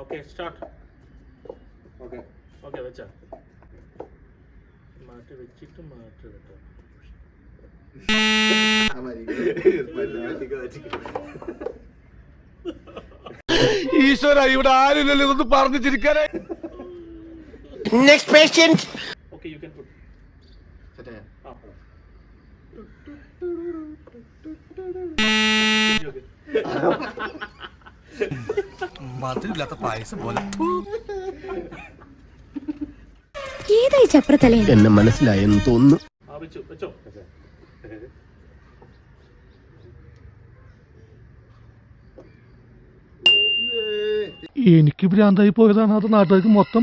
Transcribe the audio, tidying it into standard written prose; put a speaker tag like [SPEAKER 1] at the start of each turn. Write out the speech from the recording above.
[SPEAKER 1] Okay start. Okay വെച്ചാ മാറ്റി വെച്ചിട്ട് മാറ്റി കേട്ടോ.
[SPEAKER 2] ഈശ്വര, ഇവിടെ ആരില്ലല്ലോ ഇതൊന്ന് പറഞ്ഞു ചിരിക്കാനേ.
[SPEAKER 3] Next patient.
[SPEAKER 1] Okay you can put.
[SPEAKER 2] മധുരമില്ലാത്ത പായസം പോലെ.
[SPEAKER 3] ഏതായി ചപ്രത്തലേ? എന്നെ മനസ്സിലായെന്ന് തോന്നുന്നു.
[SPEAKER 1] വെച്ചോ.
[SPEAKER 2] എനിക്ക് ഭ്രാന്തായി പോയതാണ്, അത് നാട്ടുകാർക്ക് മൊത്തം.